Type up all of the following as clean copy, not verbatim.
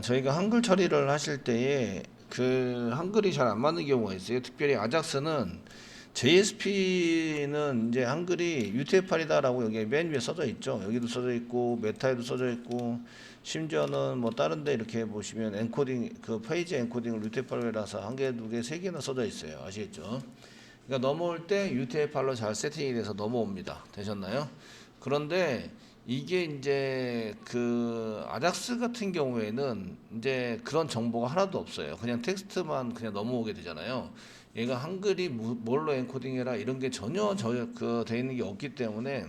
저희가 한글 처리를 하실 때에 그 한글이 잘 안 맞는 경우가 있어요. 특별히 아작스는 JSP는 이제 한글이 UTF-8이다라고 여기 맨 위에 써져 있죠. 여기도 써져 있고 메타에도 써져 있고 심지어는 뭐 다른데 이렇게 보시면 엔코딩 그 페이지 엔코딩을 UTF-8이라서 한 개, 두 개, 세 개나 써져 있어요. 아시겠죠? 그러니까 넘어올 때 UTF-8로 잘 세팅이 돼서 넘어옵니다. 되셨나요? 그런데 이게 이제 그 아작스 같은 경우에는 이제 그런 정보가 하나도 없어요. 그냥 텍스트만 그냥 넘어오게 되잖아요. 얘가 한글이 뭘로 엔코딩해라 이런 게 전혀 돼 있는 게 없기 때문에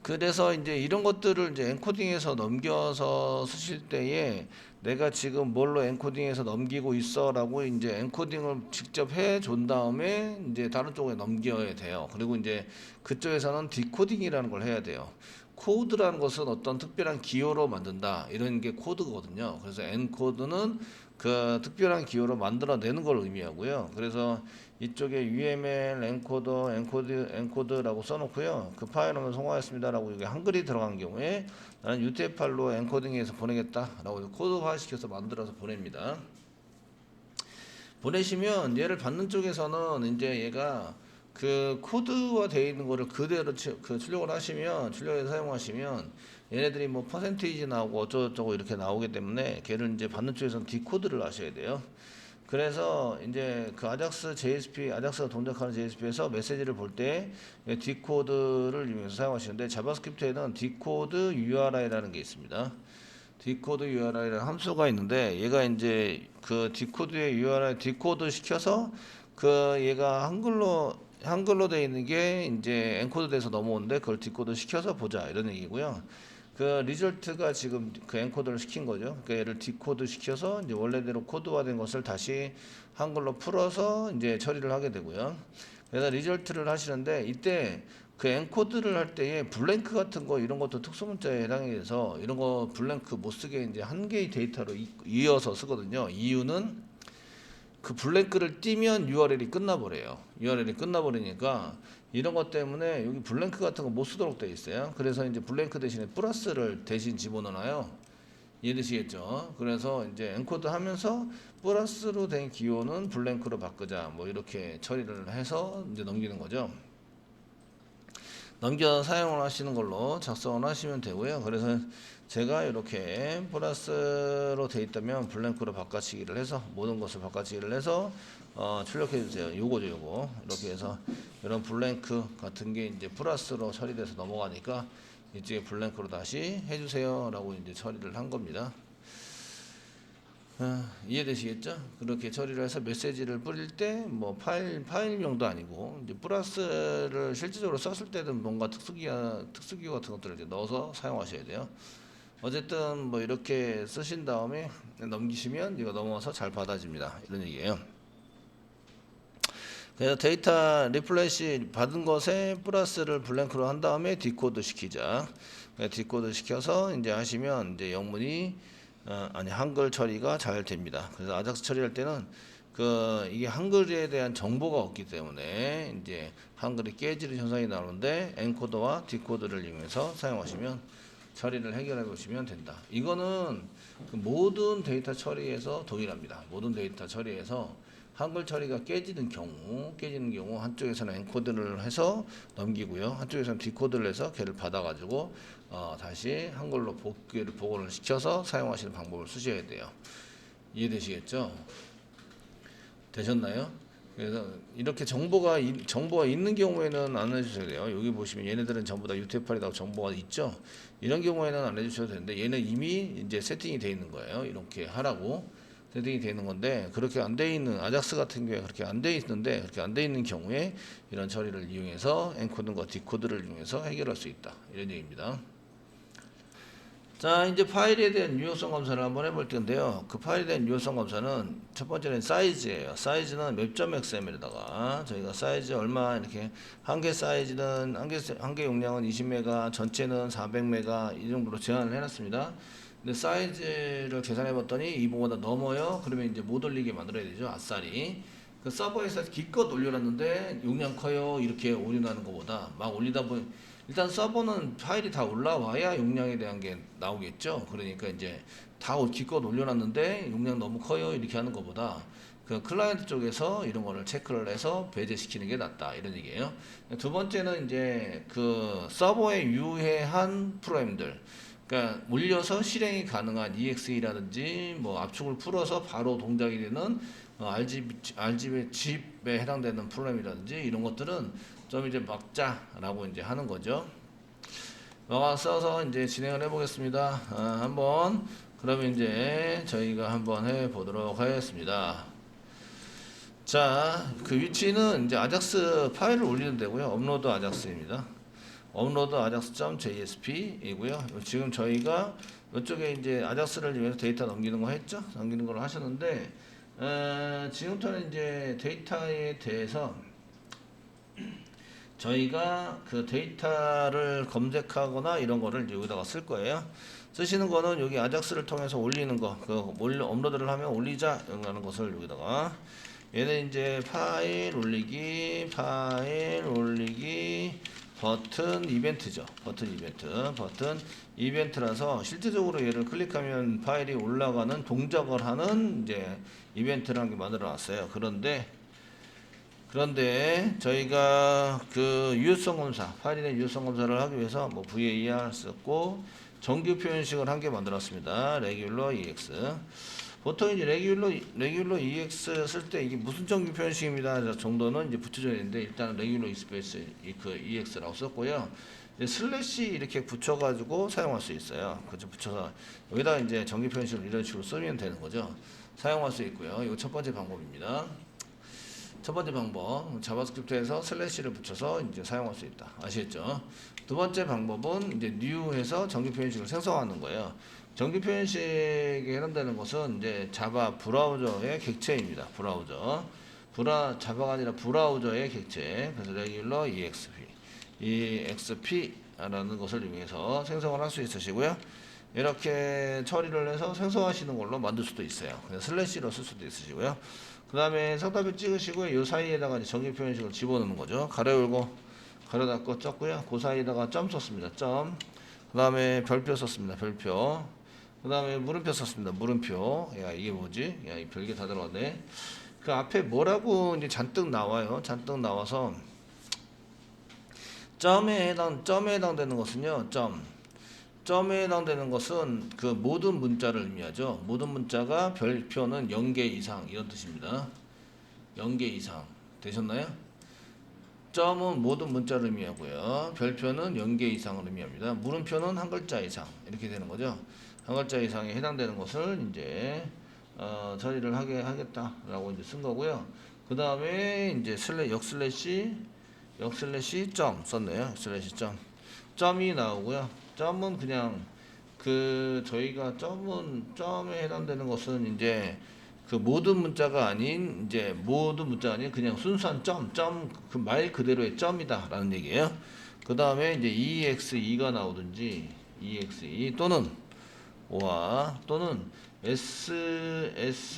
그래서 이제 이런 것들을 이제 엔코딩해서 넘겨서 쓰실 때에 내가 지금 뭘로 엔코딩해서 넘기고 있어라고 이제 엔코딩을 직접 해 준 다음에 이제 다른 쪽에 넘겨야 돼요. 그리고 이제 그쪽에서는 디코딩이라는 걸 해야 돼요. 코드라는 것은 어떤 특별한 기호로 만든다 이런 게 코드거든요. 그래서 엔코드는 그 특별한 기호로 만들어내는 걸 의미하고요. 그래서 이쪽에 UML 엔코드라고 써놓고요. 그 파일은 성공하였습니다라고 이게 한글이 들어간 경우에 나는 UTF-8로 엔코딩해서 보내겠다라고 코드화 시켜서 만들어서 보냅니다. 보내시면 얘를 받는 쪽에서는 이제 얘가 그 코드화 되어 있는 거를 그대로 출력을 하시면 출력해서 사용하시면 얘네들이 뭐 퍼센테이지 나오고 어쩌고저쩌고 이렇게 나오기 때문에 걔를 이제 받는 쪽에서는 디코드를 하셔야 돼요. 그래서 이제 그 아작스 JSP, 아작스가 동작하는 JSP에서 메시지를 볼 때 디코드를 이용해서 사용하시는데 자바스크립트에는 디코드 URI라는 게 있습니다. 디코드 URI라는 함수가 있는데 얘가 이제 그 디코드의 URI 디코드 시켜서 그 얘가 한글로 돼 있는 게 이제 엔코드 돼서 넘어오는데 그걸 디코드 시켜서 보자 이런 얘기고요. 그 리절트가 지금 그 엔코드를 시킨 거죠. 그러니까 얘를 디코드 시켜서 이제 원래대로 코드화된 것을 다시 한글로 풀어서 이제 처리를 하게 되고요. 그래서 리절트를 하시는데 이때 그 엔코드를 할 때에 블랭크 같은 거 이런 것도 특수문자에 해당이 돼서 이런 거 블랭크 못 쓰게 이제 한 개의 데이터로 이어서 쓰거든요. 이유는 그 블랭크를 띄면 URL이 끝나버려요. URL이 끝나버리니까 이런 것 때문에 여기 블랭크 같은 거 못 쓰도록 되어 있어요. 그래서 이제 블랭크 대신에 플러스를 대신 집어넣어요. 이해되시겠죠? 그래서 이제 엔코드 하면서 플러스로 된 기호는 블랭크로 바꾸자. 뭐 이렇게 처리를 해서 이제 넘기는 거죠. 넘겨 사용을 하시는 걸로 작성을 하시면 되고요. 그래서 제가 이렇게 플러스로 돼 있다면 블랭크로 바꿔치기를 해서 모든 것을 바꿔치기를 해서 출력해 주세요. 요거죠, 요거. 이렇게 해서 이런 블랭크 같은 게 이제 플러스로 처리돼서 넘어가니까 이쪽에 블랭크로 다시 해주세요라고 이제 처리를 한 겁니다. 이해되시겠죠? 그렇게 처리를 해서 메시지를 뿌릴 때 뭐 파일명도 아니고 이제 플러스를 실질적으로 썼을 때는 뭔가 특수기호 같은 것들을 이제 넣어서 사용하셔야 돼요. 어쨌든 뭐 이렇게 쓰신 다음에 넘기시면 이거 넘어서 잘 받아집니다. 이런 얘기예요. 그래서 데이터 리플래시 받은 것에 플러스를 블랭크로 한 다음에 디코드 시키자. 디코드 시켜서 이제 하시면 이제 영문이 아니 한글 처리가 잘 됩니다. 그래서 아작스 처리할 때는 그 이게 한글에 대한 정보가 없기 때문에 이제 한글이 깨지는 현상이 나오는데 엔코더와 디코드를 이용해서 사용하시면 처리를 해결해 보시면 된다. 이거는 그 모든 데이터 처리에서 동일합니다. 모든 데이터 처리에서 한글 처리가 깨지는 경우 한쪽에서는 엔코드를 해서 넘기고요. 한쪽에서는 디코드를 해서 걔를 받아가지고 다시 한글로 복원을 시켜서 사용하시는 방법을 쓰셔야 돼요. 이해되시겠죠? 되셨나요? 그래서 이렇게 정보가 있는 경우에는 안 해주셔야 돼요. 여기 보시면 얘네들은 전부 다 UTF-8이라고 정보가 있죠. 이런 경우에는 안 해주셔도 되는데 얘는 이미 이제 세팅이 되어 있는 거예요. 이렇게 하라고 세팅이 되어 있는 건데 그렇게 안 되어 있는 아작스 같은 경우에 그렇게 안 되어 있는데 그렇게 안 되어 있는 경우에 이런 처리를 이용해서 엔코드과 디코드를 이용해서 해결할 수 있다. 이런 얘기입니다. 자, 이제 파일에 대한 유효성 검사를 한번 해볼 텐데요. 그 파일에 대한 유효성 검사는 첫 번째는 사이즈예요. 사이즈는 맵.xml에다가 저희가 사이즈 얼마 이렇게 한 개 사이즈는 한 개 용량은 20메가, 전체는 400메가 이 정도로 제한을 해놨습니다. 근데 사이즈를 계산해 봤더니 이보다 넘어요. 그러면 이제 못 올리게 만들어야 되죠. 아싸리. 그 서버에서 기껏 올려놨는데 용량 커요. 이렇게 올려놓는 것보다 막 올리다 보니 일단 서버는 파일이 다 올라와야 용량에 대한 게 나오겠죠. 그러니까 이제 다 기껏 올려놨는데 용량 너무 커요 이렇게 하는 것보다 그 클라이언트 쪽에서 이런 거를 체크를 해서 배제시키는 게 낫다 이런 얘기예요. 두 번째는 이제 그 서버에 유해한 프로그램들, 그러니까 올려서 실행이 가능한 EXE라든지 뭐 압축을 풀어서 바로 동작이 되는 RGB 칩에 해당되는 프로그램이라든지 이런 것들은 좀 이제 막자라고 이제 하는 거죠. 막아 써서 이제 진행을 해보겠습니다. 한번 그러면 이제 저희가 한번 해보도록 하겠습니다. 자, 그 위치는 이제 아작스 파일을 올리는 데고요. 업로드 아작스입니다. 업로드 ajax.jsp 이고요. 지금 저희가 이쪽에 이제 아작스를 위해서 데이터 넘기는 거 했죠? 넘기는 걸 하셨는데 지금부터는 이제 데이터에 대해서 저희가 그 데이터를 검색하거나 이런 거를 이제 여기다가 쓸 거예요. 쓰시는 거는 여기 아작스를 통해서 올리는 거, 그 업로드를 하면 올리자 라는 것을 여기다가 얘는 이제 파일 올리기 버튼 이벤트죠. 버튼 이벤트라서 실제적으로 얘를 클릭하면 파일이 올라가는 동작을 하는 이제 이벤트라는 게 만들어 놨어요. 그런데 저희가 그 유효성 검사, 파일의 유효성 검사를 하기 위해서 뭐 VAR 썼고 정규 표현식을 한 개 만들었습니다. regular EX. 보통 이제 레귤러 EX 쓸 때 이게 무슨 정규 표현식입니다 정도는 이제 붙여줘야 되는데 일단 레귤러 익스프레스 그 EX라고 썼고요. 이제 슬래시 이렇게 붙여가지고 사용할 수 있어요. 그죠? 붙여서 여기다 이제 정규 표현식을 이런 식으로 쓰면 되는 거죠. 사용할 수 있고요. 이거 첫 번째 방법입니다. 첫 번째 방법, 자바스크립트에서 슬래시를 붙여서 이제 사용할 수 있다. 아시겠죠? 두 번째 방법은 이제 뉴해서 정규 표현식을 생성하는 거예요. 정규 표현식에 해당되는 것은 이제 자바 브라우저의 객체입니다. 자바가 아니라 브라우저의 객체. 그래서 regular EXP라는 것을 이용해서 생성을 할 수 있으시고요. 이렇게 처리를 해서 생성하시는 걸로 만들 수도 있어요. 그냥 슬래시로 쓸 수도 있으시고요. 그 다음에 상단표 찍으시고요. 이 사이에다가 이제 정규 표현식을 집어넣는 거죠. 가로 열고, 가로 닫고 쪘고요. 그 사이에다가 점 썼습니다. 점. 그 다음에 별표 썼습니다. 별표. 그 다음에 물음표 썼습니다. 물음표. 야, 이게 뭐지? 야, 이 별게 다 들어갔네. 그 앞에 뭐라고 이제 잔뜩 나와요. 잔뜩 나와서 점에 해당되는 것은요. 점에 해당되는 것은 그 모든 문자를 의미하죠. 모든 문자가 별표는 0개 이상 이런 뜻입니다. 0개 이상 되셨나요? 점은 모든 문자를 의미하고요. 별표는 0개 이상을 의미합니다. 물음표는 한 글자 이상 이렇게 되는 거죠. 한 글자 이상에 해당되는 것을 이제 처리를 하겠다라고 이제 쓴 거고요. 그 다음에 이제 역슬래시 점 썼네요. 역슬래시 점이 나오고요. 점은 그냥 그 저희가 점에 해당되는 것은 이제 그 모든 문자가 아닌 그냥 순수한 그 말 그대로의 점이다라는 얘기예요. 그 다음에 이제 EXE가 나오든지 EXE 또는 SSH가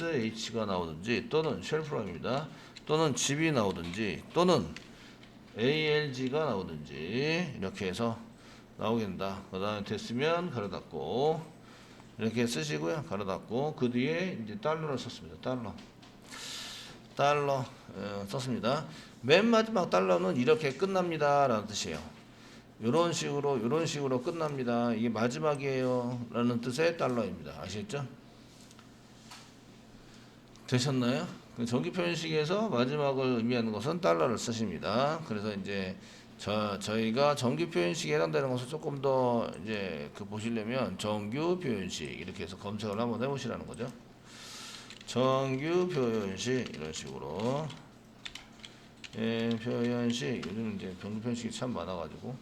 나오든지 또는 쉘 프로그램입니다. 또는 집이 나오든지 또는 ALG가 나오든지 이렇게 해서 나오게 된다. 그 다음에 됐으면 가로 닫고 이렇게 쓰시고요. 가로 닫고 그 뒤에 이제 달러를 썼습니다. 달러 썼습니다. 맨 마지막 달러는 이렇게 끝납니다 라는 뜻이에요. 요런 식으로 끝납니다. 이게 마지막이에요 라는 뜻의 달러입니다. 아시겠죠? 되셨나요? 정규 표현식에서 마지막을 의미하는 것은 달러를 쓰십니다. 그래서 이제 저희가 정규 표현식에 해당되는 것을 조금 더 이제 보시려면 정규 표현식 이렇게 해서 검색을 한번 해보시라는 거죠. 정규 표현식 이런 식으로 표현식 요즘 이제 정규 표현식이 참 많아가지고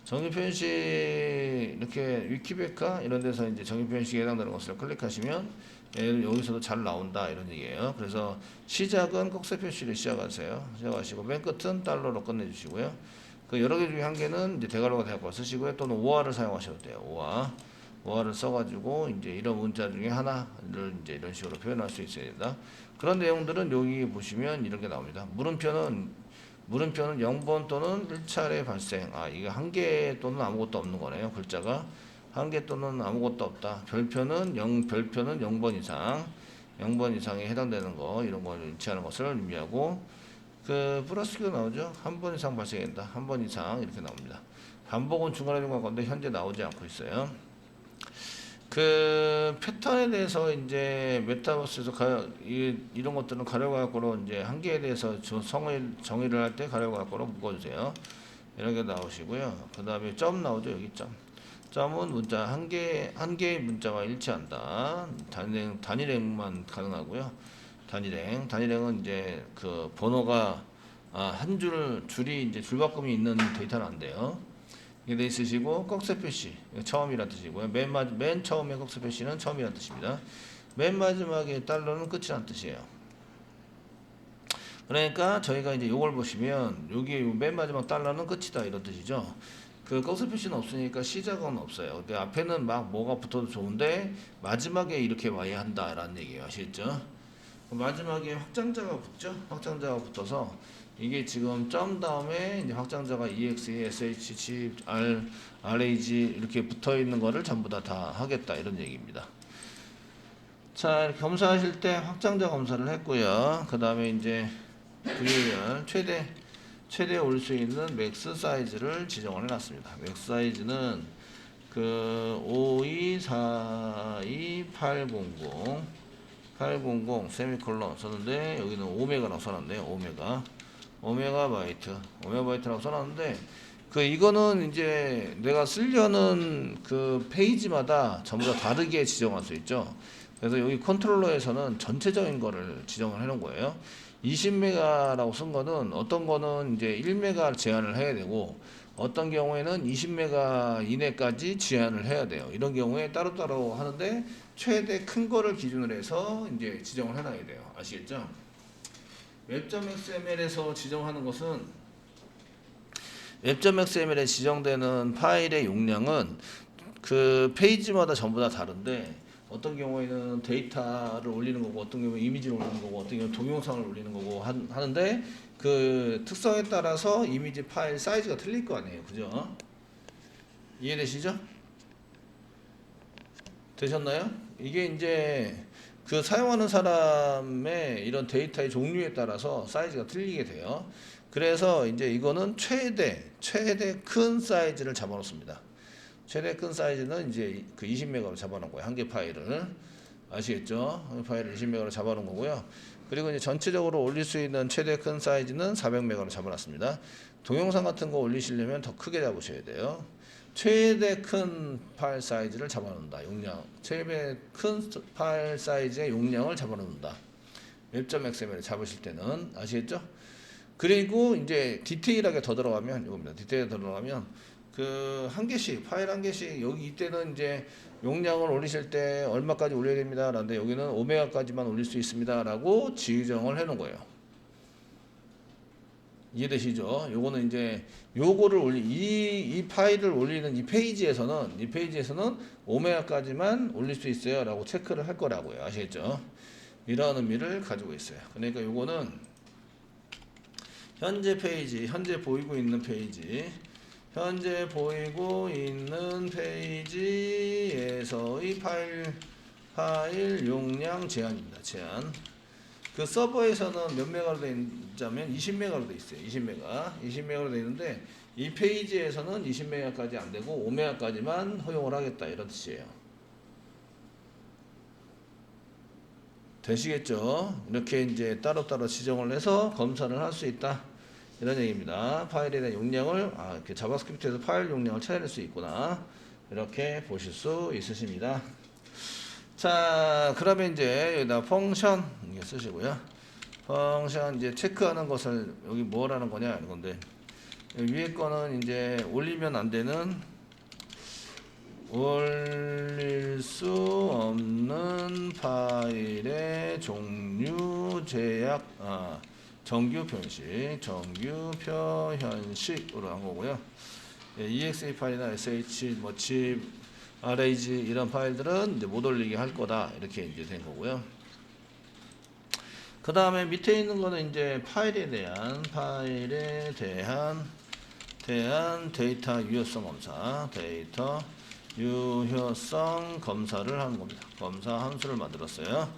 정규 표현식 이렇게 위키백과 이런 데서 이제 정규 표현식에 해당되는 것을 클릭하시면 여기서도 잘 나온다 이런 얘기예요. 그래서 시작은 꼭세 표시를 시작하시고 맨 끝은 달러로 끝내주시고요. 그 여러 개 중에 한 개는 이제 대괄호가 대괄호 쓰시고요. 또는 오화를 사용하셔도 돼요. 오화를 써가지고 이제 이런 문자 중에 하나를 이제 이런 식으로 표현할 수 있어야 된다. 그런 내용들은 여기 보시면 이런 게 나옵니다. 물음표는 물음표는 0번 또는 1차례 발생. 이게 한 개 또는 아무것도 없는 거네요. 글자가 한 개 또는 아무것도 없다. 별표는 0번 이상, 0번 이상에 해당되는 거, 이런 걸 일치하는 것을 의미하고, 그 플러스가 나오죠. 한 번 이상 발생한다. 한 번 이상 이렇게 나옵니다. 반복은 중간에 중간 건데 현재 나오지 않고 있어요. 그 패턴에 대해서 이제 메타버스에서 이런 것들은 가로가락으로 이제 한 개에 대해서 정의를 할 때 가로가락으로 묶어주세요. 이렇게 나오시고요. 그 다음에 점 나오죠. 여기 점. 점은 문자 한 개의 문자와 일치한다. 단일행만 가능하고요. 단일행은 이제 그 번호가 한 줄이 이제 줄바꿈이 있는 데이터는 안 돼요. 이게 돼 있으시고 꺽쇠 표시 처음이란 뜻이고요. 맨 처음에 꺽쇠 표시는 처음이란 뜻입니다. 맨 마지막에 달러는 끝이란 뜻이에요. 그러니까 저희가 이제 요걸 보시면 여기 맨 마지막 달러는 끝이다 이런 뜻이죠. 그 꺽쇠 표시는 없으니까 시작은 없어요. 근데 앞에는 막 뭐가 붙어도 좋은데 마지막에 이렇게 와야 한다라는 얘기예요. 아시겠죠? 마지막에 확장자가 붙죠. 확장자가 붙어서 이게 지금 점 다음에 이제 확장자가 EXE, SH, G, R, RAG 이렇게 붙어 있는 거를 전부 다 하겠다 이런 얘기입니다. 자, 이렇게 검사하실 때 확장자 검사를 했고요. 그 다음에 이제 VAR 최대 올 수 있는 맥스 사이즈를 지정을 해놨습니다. 맥스 사이즈는 그 5242800 세미콜론 썼는데 여기는 오메가라고 써놨네요. 오메가바이트라고 써놨는데 이거는 이제 내가 쓰려는 그 페이지마다 전부 다 다르게 지정할 수 있죠. 그래서 여기 컨트롤러에서는 전체적인 거를 지정을 해놓은 거예요. 20메가라고 쓴 거는 어떤 거는 이제 1메가 제한을 해야 되고 어떤 경우에는 20메가 이내까지 제한을 해야 돼요. 이런 경우에 따로따로 하는데 최대 큰 거를 기준으로 해서 이제 지정을 해놔야 돼요. 아시겠죠? 웹.xml에서 지정하는 것은 웹.xml에 지정되는 파일의 용량은 그 페이지마다 전부 다 다른데 어떤 경우에는 데이터를 올리는 거고 어떤 경우에 이미지를 올리는 거고 어떤 경우에 동영상을 올리는 거고 하는데 그 특성에 따라서 이미지 파일 사이즈가 틀릴 거 아니에요. 그죠? 이해되시죠? 되셨나요? 이게 이제 그 사용하는 사람의 이런 데이터의 종류에 따라서 사이즈가 틀리게 돼요. 그래서 이제 이거는 최대 큰 사이즈를 잡아놓습니다. 최대 큰 사이즈는 이제 그 20메가로 잡아놓은 거예요. 한 개 파일을. 아시겠죠? 한 개 파일을 20메가로 잡아놓은 거고요. 그리고 이제 전체적으로 올릴 수 있는 최대 큰 사이즈는 400메가로 잡아놨습니다. 동영상 같은 거 올리시려면 더 크게 잡으셔야 돼요. 최대 큰 파일 사이즈를 잡아놓는다. 용량. 최대 큰 파일 사이즈의 용량을 잡아놓는다. 웹.xml을 잡으실 때는 아시겠죠? 그리고 이제 디테일하게 더 들어가면 이겁니다. 디테일하게 더 들어가면 그 한 개씩 파일 한 개씩 여기 이때는 이제 용량을 올리실 때 얼마까지 올려야 됩니다. 라는데 여기는 5메가까지만 올릴 수 있습니다. 라고 지정을 해 놓은 거예요. 이해되시죠? 요거는 이제 요거를 이 파일을 올리는 이 페이지에서는 5메가까지만 올릴 수 있어요. 라고 체크를 할 거라고요. 아시겠죠? 이런 의미를 가지고 있어요. 그러니까 요거는 현재 보이고 있는 페이지에서의 파일 용량 제한입니다. 제한. 그 서버에서는 몇 메가로 되어 있냐면 20메가로 되어 있어요. 20메가로 되어 있는데 이 페이지에서는 20메가까지 안 되고 5메가까지만 허용을 하겠다 이런 뜻이에요. 되시겠죠? 이렇게 이제 따로따로 지정을 해서 검사를 할 수 있다. 이런 얘기입니다. 파일에 대한 용량을 이렇게 자바스크립트에서 파일 용량을 찾아낼 수 있구나. 이렇게 보실 수 있으십니다. 자, 그러면 이제 여기다 펑션 이게 쓰시고요. 펑션 이제 체크하는 것을 여기 뭐라는 거냐 이건데 위에 거는 이제 올리면 안 되는 올릴 수 없는 파일의 종류 제약 정규 표현식으로 한 거고요. EXE 파일이나 SH, zip, RAG 이런 파일들은 이제 못 올리게 할 거다 이렇게 이제 된 거고요. 그 다음에 밑에 있는 거는 이제 파일에 대한 데이터 유효성 검사, 데이터 유효성 검사를 하는 겁니다. 검사 함수를 만들었어요.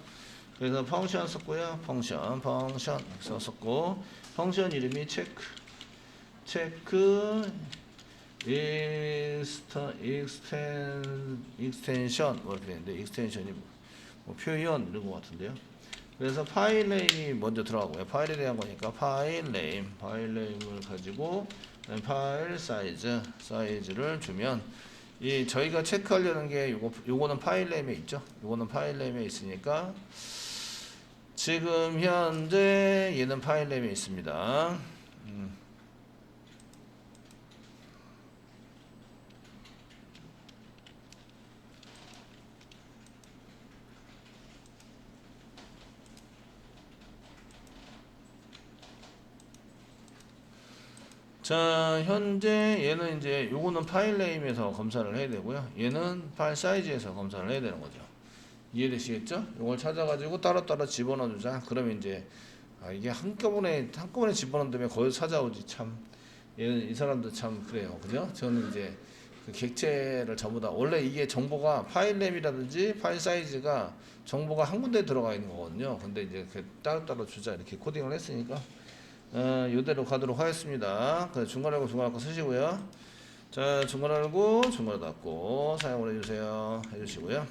그래서 펑션 썼고요. 펑션 썼고, 펑션 이름이 체크 익스텐션 뭐 이렇게 되는데, 익스텐션이 뭐 표현 이런 것 같은데요. 그래서 파일 네임이 먼저 들어가고요. 파일에 대한 거니까 파일 네임을 가지고 파일 사이즈를 주면, 이 저희가 체크하려는 게 요거는 파일 네임에 있죠. 요거는 파일 네임에 있으니까 지금 현재 얘는 파일 네임에 있습니다. 자, 현재 얘는 이제 요거는 파일 네임에서 검사를 해야 되고요. 얘는 파일 사이즈에서 검사를 해야 되는 거죠. 이해되시겠죠? 이걸 찾아가지고 따로따로 집어넣어 주자. 그러면 이제 이게 한꺼번에 집어넣으면 거기서 찾아오지. 참 얘는 이 사람도 참 그래요. 그죠? 저는 이제 그 객체를 전부 다, 원래 이게 정보가 파일 네임이라든지 파일 사이즈가 정보가 한 군데에 들어가 있는 거거든요. 근데 이제 그 따로따로 주자 이렇게 코딩을 했으니까 이대로 가도록 하겠습니다. 중괄 알고 중괄 닫고 쓰시고요. 자, 중괄 알고 중괄 닫고 사용을 해주시고요.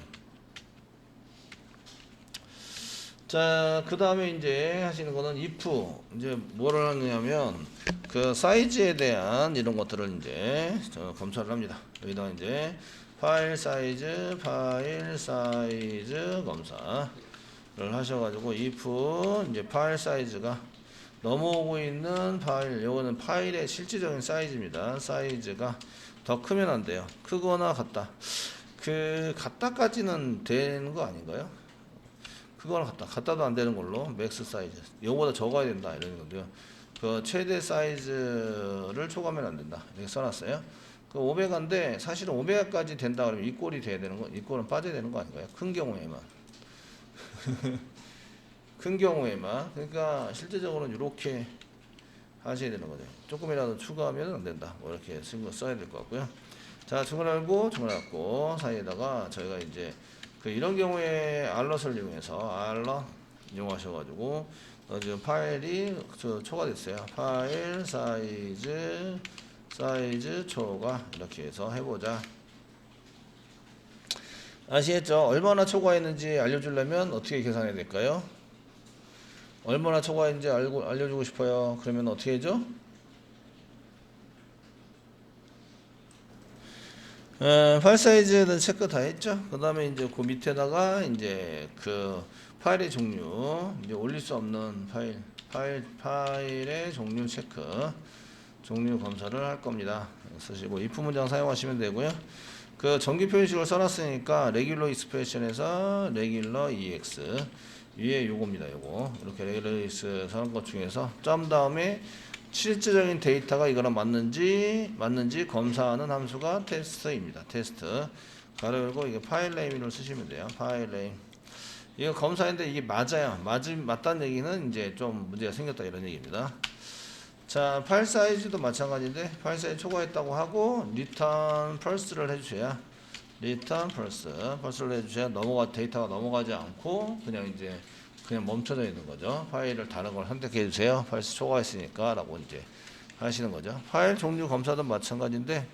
자, 그 다음에 이제 하시는 거는 if, 이제 뭐를 하느냐면 그 사이즈에 대한 이런 것들을 이제 검사를 합니다. 여기다가 이제 파일 사이즈 검사를 하셔가지고 if 이제 파일 사이즈가 넘어오고 있는 파일, 요거는 파일의 실질적인 사이즈입니다. 사이즈가 더 크면 안 돼요. 크거나 같다. 같다까지는 되는 거 아닌가요? 그거는 같다도 안 되는 걸로 맥스 사이즈. 요거보다 적어야 된다 이런 건데요. 그 최대 사이즈를 초과하면 안 된다. 이렇게 써놨어요. 그 500인데 사실은 500까지 된다 그러면 이 꼴이 돼야 되는 거, 이 꼴은 빠져야 되는 거 아닌가요? 큰 경우에만. 큰 경우에만. 그러니까 실제적으로는 이렇게 하셔야 되는 거죠. 조금이라도 추가하면 안 된다. 뭐 이렇게 써야 될 것 같고요. 자, 중괄 알고 중괄 닫고 사이에다가 저희가 이제 이런 경우에 알럿을 이용해서 이용하셔가지고 지금 파일이 초과됐어요. 파일 사이즈 초과 이렇게 해서 해보자. 아시겠죠? 얼마나 초과했는지 알려주려면 어떻게 계산해야 될까요? 얼마나 초과했는지 알려주고 싶어요. 그러면 어떻게 해죠? 파일 사이즈는 체크 다 했죠. 그 다음에 이제 그 밑에다가 이제 그 파일의 종류, 이제 올릴 수 없는 파일의 종류 종류 검사를 할 겁니다. 쓰시고 if 문장 사용하시면 되고요. 그 정규 표현식을 써놨으니까 레귤러 익스프레션에서 레귤러 EX 위에 요겁니다. 요거 이렇게 레귤러 EX 사는 것 중에서 점 다음에 실질적인 데이터가 이거랑 맞는지 검사하는 함수가 테스트입니다. 테스트 가로 열고 이게 파일 네임을 쓰시면 돼요. 파일 네임 이거 검사인데 이게 맞아요. 맞다는 얘기는 이제 좀 문제가 생겼다 이런 얘기입니다. 자, 파일 사이즈도 마찬가지인데 파일 사이즈 초과했다고 하고 return first를 해주셔야 first를 해주셔야 데이터가 넘어가지 않고 그냥 멈춰져 있는 거죠. 파일을 다른 걸 선택해 주세요. 파일 초과했으니까 라고 이제 하시는 거죠. 파일 종류 검사도 마찬가지인데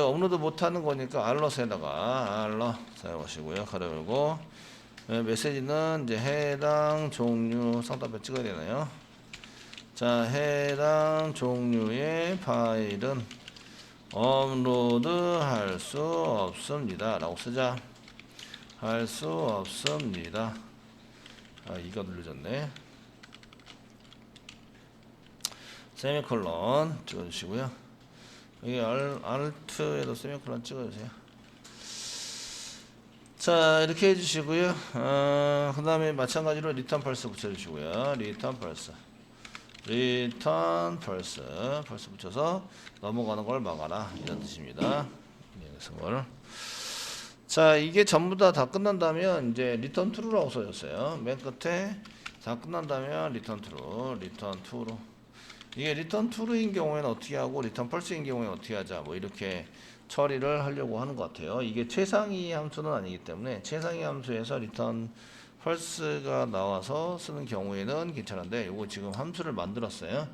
업로드 못하는 거니까 알럿에다가 사용하시고요. 가로 열고 메시지는 이제 해당 종류 상단표 찍어야 되나요? 자, 해당 종류의 파일은 업로드 할 수 없습니다 라고 쓰자. 할 수 없습니다. 이거 눌러졌네. 세미콜론 찍어주시고요. 여기 알트에도 세미콜론 찍어주세요. 자, 이렇게 해주시고요. 그 다음에 마찬가지로 리턴 펄스 붙여주시고요. 리턴 펄스 붙여서 넘어가는 걸 막아라 이런 뜻입니다. 자, 이게 전부 다 끝난다면 이제 리턴 true라고 써졌어요. 맨 끝에 자, 끝난다면 리턴 트루, 리턴 트루. 이게 리턴 트루인 경우에는 어떻게 하고 리턴 펄스인 경우에 어떻게 하자, 뭐 이렇게 처리를 하려고 하는 것 같아요. 이게 최상위 함수는 아니기 때문에 최상위 함수에서 리턴 펄스가 나와서 쓰는 경우에는 괜찮은데, 요거 지금 함수를 만들었어요.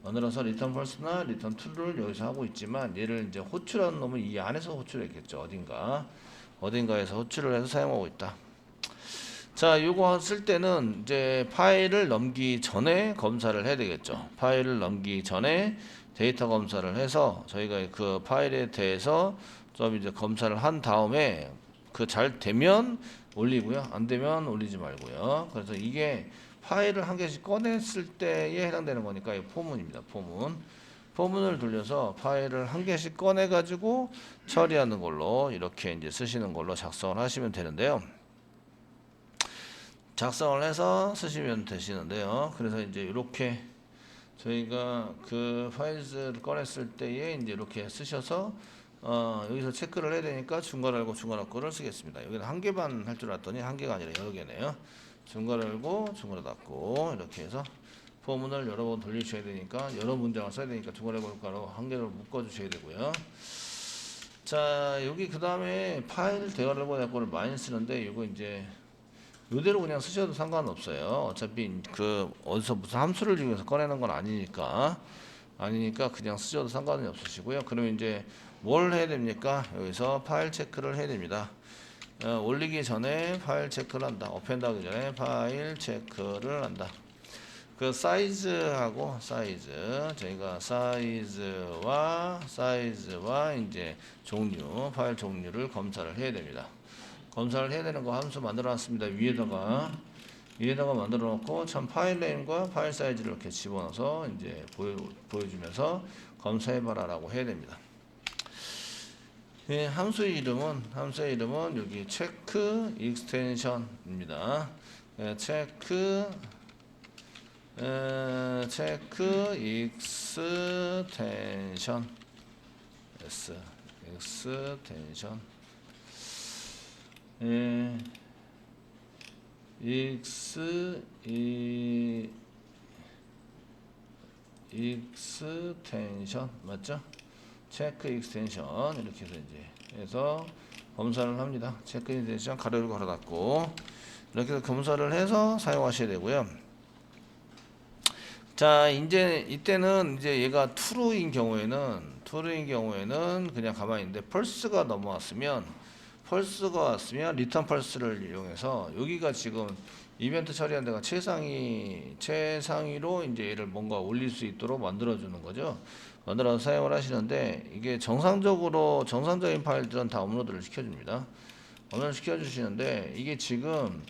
만들어서 리턴 펄스나 리턴 트루를 여기서 하고 있지만, 얘를 이제 호출하는 놈은 이 안에서 호출했겠죠. 어딘가에서 호출을 해서 사용하고 있다. 자, 요거 쓸 때는 이제 파일을 넘기기 전에 검사를 해야 되겠죠. 파일을 넘기기 전에 데이터 검사를 해서 저희가 그 파일에 대해서 좀 이제 검사를 한 다음에 그 잘 되면 올리고요. 안 되면 올리지 말고요. 그래서 이게 파일을 한 개씩 꺼냈을 때에 해당되는 거니까 이 포문입니다. 포문을 돌려서 파일을 한 개씩 꺼내 가지고 처리하는 걸로 이렇게 이제 쓰시는 걸로 작성을 하시면 되는데요. 작성을 해서 쓰시면 되시는데요. 그래서 이제 이렇게 저희가 그 파일을 꺼냈을 때에 이제 이렇게 쓰셔서 여기서 체크를 해야 되니까 중괄 알고 중괄 닫고를 쓰겠습니다. 여기는 한 개만 할 줄 알았더니 한 개가 아니라 여러 개네요. 중괄 알고 중괄 닫고 이렇게 해서 포문을 여러 번 돌리셔야 되니까 여러 문장을 써야 되니까 중괄 알고 중괄 한 개를 묶어 주셔야 되고요. 자, 여기 그 다음에 파일 대괄 알고 닫고를 많이 쓰는데 이거 이제 이대로 그냥 쓰셔도 상관없어요. 어차피 그 어디서 무슨 함수를 이용해서 꺼내는 건 아니니까 그냥 쓰셔도 상관이 없으시고요. 그러면 이제 뭘 해야 됩니까? 여기서 파일 체크를 해야 됩니다. 올리기 전에 파일 체크를 한다. 어펜드 하기 전에 파일 체크를 한다. 그 사이즈하고 저희가 사이즈와 이제 종류, 파일 종류를 검사를 해야 됩니다. 검사를 해야 되는 거 함수 만들어 놨습니다. 위에다가 만들어 놓고 참 파일 네임과 파일 사이즈를 이렇게 집어넣어서 이제 보여주면서 검사해봐라라고 해야 됩니다. 예, 함수의 이름은 여기 체크 익스텐션입니다. 예, 체크 익스텐션 익스텐션 익스텐션 맞죠? 체크 익스텐션 이렇게 해서 이제 해서 검사를 합니다. 체크 익스텐션 가로를 걸어 닫고 이렇게 해서 검사를 해서 사용하셔야 되고요. 자, 이제 이때는 이제 얘가 true인 경우에는 그냥 가만히 있는데 펄스가 왔으면 리턴 펄스를 이용해서 여기가 지금 이벤트 처리하는 데가 최상위로 이제 얘를 뭔가 올릴 수 있도록 만들어 주는 거죠. 만들어서 사용을 하시는데, 이게 정상적인 파일들은 다 업로드를 시켜줍니다. 업로드 시켜주시는데, 이게 지금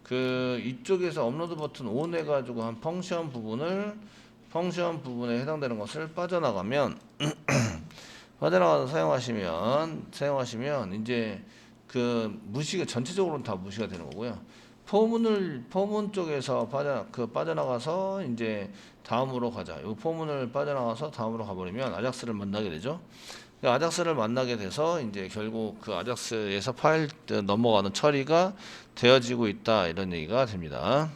그 이쪽에서 업로드 버튼 ON 해가지고 한 펑션 부분에 해당되는 것을 빠져나가서 사용하시면 이제 그 무시가 전체적으로는 다 무시가 되는 거고요. 포문 쪽에서 빠져나가서 이제 다음으로 가자. 이 포문을 빠져나가서 다음으로 가버리면 아작스를 만나게 되죠. 아작스를 만나게 돼서 이제 결국 그 아작스에서 파일 넘어가는 처리가 되어지고 있다, 이런 얘기가 됩니다.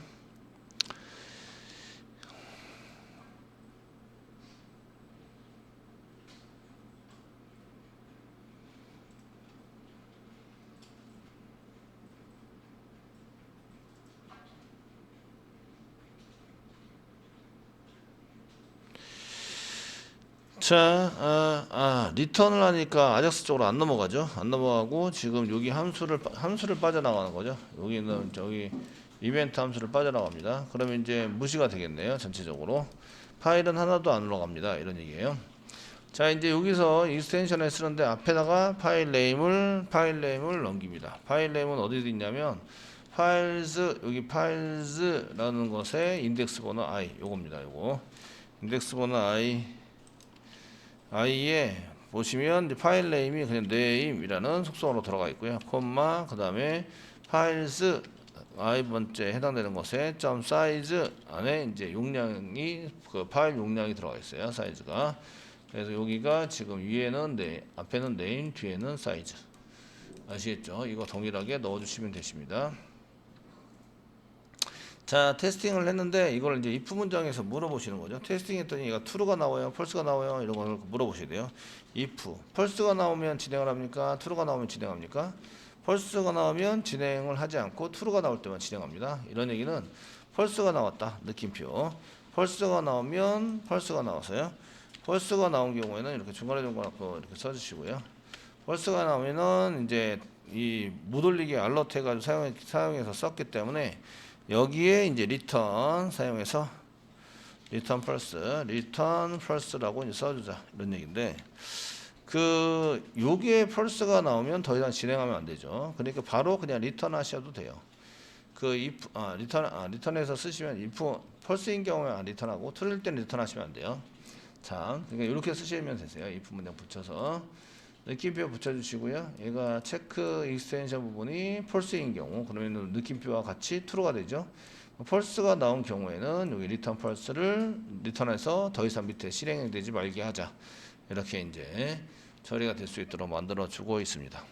자, 리턴을 하니까 아작스 쪽으로 안 넘어가죠. 안 넘어가고 지금 여기 함수를 빠져나가는 거죠. 여기는 저기 이벤트 함수를 빠져나갑니다. 그러면 이제 무시가 되겠네요. 전체적으로 파일은 하나도 안 올라갑니다. 이런 얘기예요. 자, 이제 여기서 익스텐션을 쓰는데 앞에다가 파일 네임을 넘깁니다. 파일 네임은 어디에 있냐면 여기 파일즈라는 것에 인덱스 번호 i 요겁니다. 요거 인덱스 번호 i에 보시면 파일 네임이 그냥 name이라는 속성으로 들어가 있고요. 콤마 그 다음에 파일스 i번째 해당되는 것에 점 사이즈 안에 이제 용량이 그 파일 용량이 들어가 있어요. 사이즈가. 그래서 여기가 지금 위에는 앞에는 name, 뒤에는 사이즈. 아시겠죠? 이거 동일하게 넣어주시면 되십니다. 자, 테스팅을 했는데 이걸 이제 if 문장에서 물어보시는 거죠. 테스팅했더니 얘가 true가 나와요, false가 나와요, 이런 걸 물어보셔야 돼요. if false가 나오면 진행을 합니까? true가 나오면 진행합니까? false가 나오면 진행을 하지 않고 true가 나올 때만 진행합니다. 이런 얘기는 false가 나왔다, 느낌표. false가 나오면 false가 나와서요. false가 나온 경우에는 이렇게 중간에 이렇게 써주시고요. false가 나오면은 이제 이 못 올리게 알러트 해가지고 사용해서 썼기 때문에 여기에 이제 return 사용해서 return false라고 이제 써주자, 이런 얘기인데, 요게 false가 나오면 더 이상 진행하면 안 되죠. 그러니까 바로 그냥 return 하셔도 돼요. return에서 쓰시면 if false인 경우에 return하고 true일 때는 return 하시면 안 돼요. 자, 그러니까 이렇게 쓰시면 되세요. if 문장 붙여서 느낌표 붙여주시고요. 얘가 체크 익스텐션 부분이 false인 경우, 그러면 느낌표와 같이 true가 되죠. false가 나온 경우에는 여기 return false를 return해서 더 이상 밑에 실행되지 말게 하자, 이렇게 이제 처리가 될 수 있도록 만들어 주고 있습니다.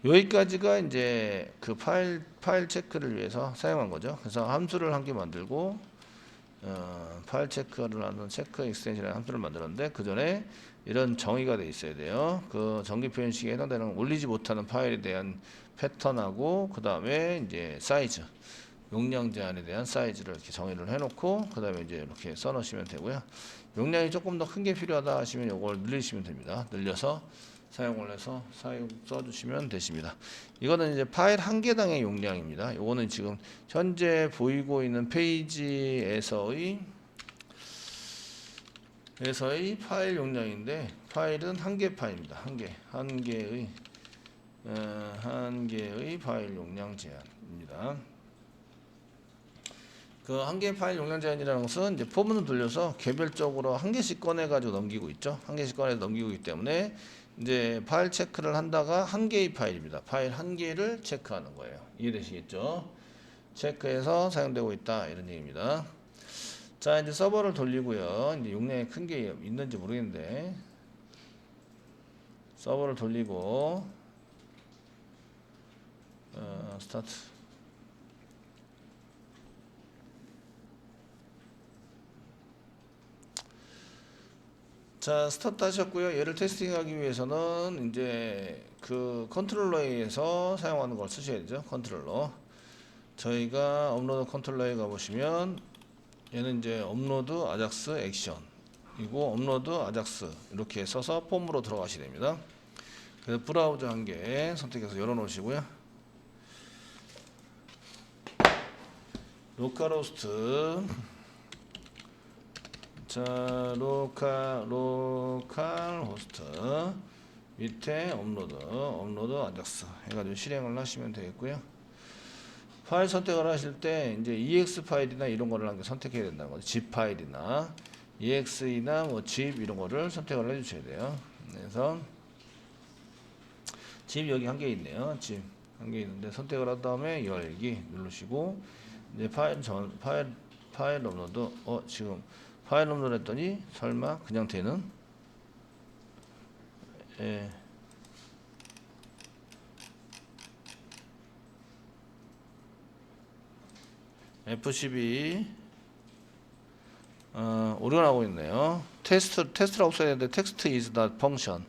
여기까지가 이제 그 파일 체크를 위해서 사용한 거죠. 그래서 함수를 한 개 만들고 파일 체크를 하는 체크 익스텐션이라는 함수를 만들었는데, 그 전에 이런 정의가 돼 있어야 돼요. 그 정기 표현식에 해당되는 올리지 못하는 파일에 대한 패턴하고, 그 다음에 이제 사이즈, 용량 제한에 대한 사이즈를 이렇게 정의를 해놓고, 그 다음에 이제 이렇게 써놓으시면 되고요. 용량이 조금 더 큰 게 필요하다 하시면 이걸 늘리시면 됩니다. 늘려서 사용을 해서 써주시면 되십니다. 이거는 이제 파일 한 개당의 용량입니다. 이거는 지금 현재 보이고 있는 페이지에서의 파일 용량인데, 파일은 한 개 파일입니다. 한 개의 파일 용량 제한입니다. 그 한 개의 파일 용량 제한이라는 것은 이제 포문을 돌려서 개별적으로 한 개씩 꺼내 가지고 넘기고 있죠. 한 개씩 꺼내서 넘기고 있기 때문에 이제 파일 체크를 한다가 한 개의 파일입니다. 파일 한 개를 체크하는 거예요. 이해되시겠죠? 체크해서 사용되고 있다, 이런 얘기입니다. 자, 이제 서버를 돌리고요. 이제 용량이 큰 게 있는지 모르겠는데, 서버를 돌리고 스타트. 자, 스타트 하셨고요. 얘를 테스팅하기 위해서는 이제 그 컨트롤러에서 사용하는 걸 쓰셔야 되죠. 컨트롤러. 저희가 업로드 컨트롤러에 가보시면 얘는 이제 업로드 아작스 액션이고 업로드 아작스 이렇게 써서 폼으로 들어가시게 됩니다. 그래서 브라우저 한 개 선택해서 열어놓으시고요. 로컬호스트, 자, 로컬 호스트 밑에 업로드 아작스 해가지고 실행을 하시면 되겠고요. 파일 선택을 하실 때 이제 EX 파일이나 이런 거를 선택해야 된다는 거죠. zip 파일이나 EXE나 뭐 zip 이런 거를 선택을 해주셔야 돼요. 그래서 zip 여기 한 개 있네요. zip 한 개 있는데 선택을 한 다음에 열기 누르시고 이제 파일 업로드 지금 파일 업로드 했더니 설마 그냥 되는? 예. F12 오류가 나고 있네요. 테스트라고 써야 되는데 text is not function.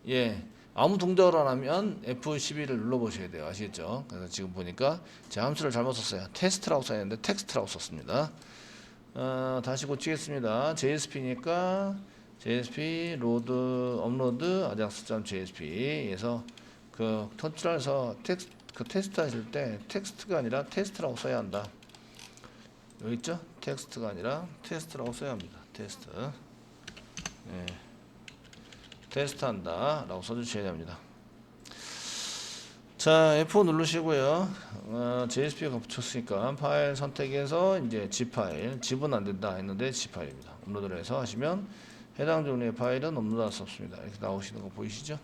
예, 아무 동작을 안 하면 F12를 눌러보셔야 돼요. 아시겠죠? 그래서 지금 보니까 제 함수를 잘못 썼어요. 테스트라고 써야 되는데 텍스트라고 썼습니다. 다시 고치겠습니다. JSP니까 JSP 업로드 ajax.jsp에서 그 터치라서 테스트 하실 때 텍스트가 아니라 테스트라고 써야 한다. 여기 있죠? 텍스트가 아니라 테스트라고 써야 합니다. 테스트. 네. 테스트 한다 라고 써주셔야 됩니다. 자, F5 누르시고요. JSP가 붙였으니까 파일 선택해서 이제 zip 파일, zip은 안 된다 했는데 zip 파일입니다. 업로드를 해서 하시면 해당 종류의 파일은 업로드할 수 없습니다. 이렇게 나오시는 거 보이시죠?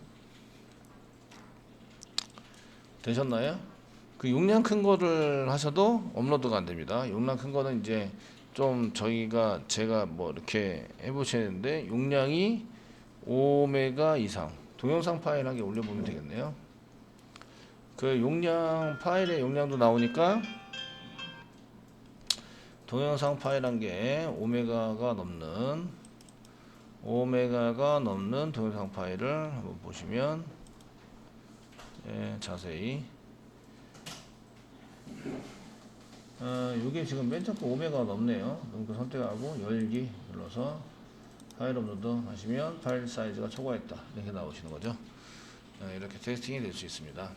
되셨나요? 그 용량 큰 거를 하셔도 업로드가 안 됩니다. 용량 큰 거는 이제 좀 제가 뭐 이렇게 해보시는데 용량이 5메가 이상 동영상 파일 한 개 올려보면 되겠네요. 그 용량 파일의 용량도 나오니까 동영상 파일한 게 오메가가 넘는 동영상 파일을 한번 보시면 예, 자세히 이게 지금 맨 첫 거 오메가가 넘네요. 그럼 그 선택하고 열기 눌러서 파일 업로드 하시면 파일 사이즈가 초과했다 이렇게 나오시는 거죠. 이렇게 테스팅이 될 수 있습니다.